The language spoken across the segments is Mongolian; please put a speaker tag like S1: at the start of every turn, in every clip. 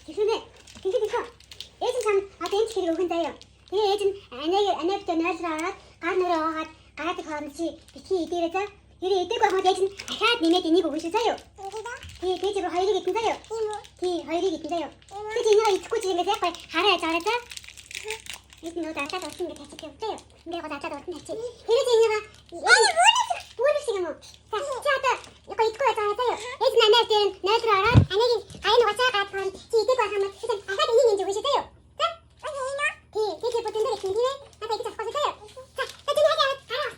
S1: Тэгшүнэ. Тэгэх. Ээж нь чам одоо энэ хэрэг өгөн заяа. Тэгээ ээж нь анаатай нойлроо аваад гар нөрөө хаагаад гараад хооронд чи битгий идээрээ за. Хэрэг идэг байхад ээж нь ахаад нэмээд энийг өгөн шүү заяа. Тэгээ дээж рүү хоёрыг идэн заяа. Тий, хоёрыг идэн заяа. Тэгээ энийг идэхгүй чи ингээд яг хараа яаж аваад за. Ээж нь удаа атаад утсан гэж хачиг явтаа. Ингээд гоо атаад утсан хачиг. Хэрэг энийг бүрэг шиг юм уу? За, чи одоо яг идэхгүй байж байгаа заяа. Ээж нь анаа дээр нойлроо аваад анагийн гайн уцаа гад хооронд чи идэг байхад ахаад энийг нэмж өгөн шүү заяа. Тий, бүтэн дээр ихний нэ. Надад их засахгүй заяа. За, тэний хаяа хараа.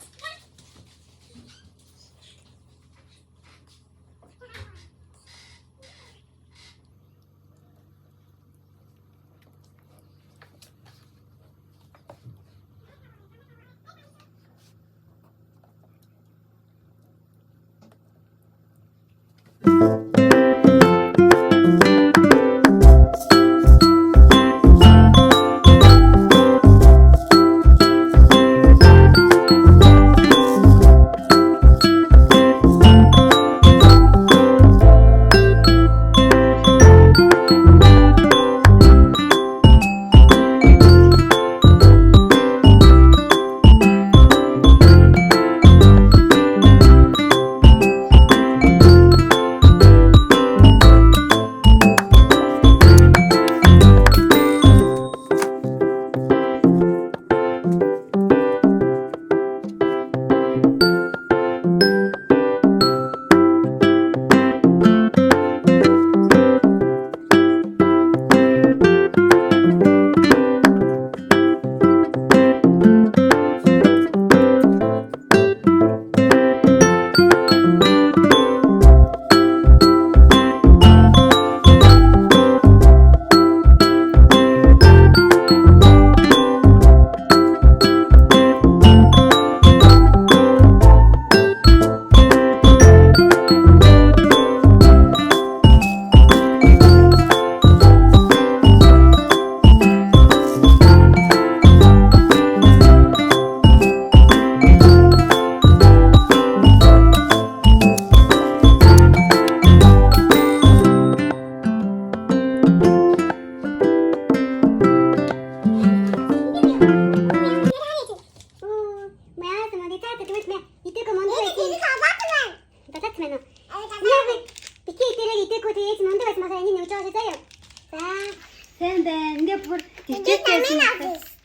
S2: Сайн байна. Ингээ бүр төвчтэй байсан.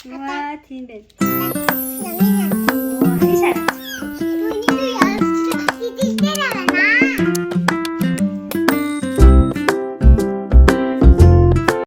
S2: Ваа, тийм байна.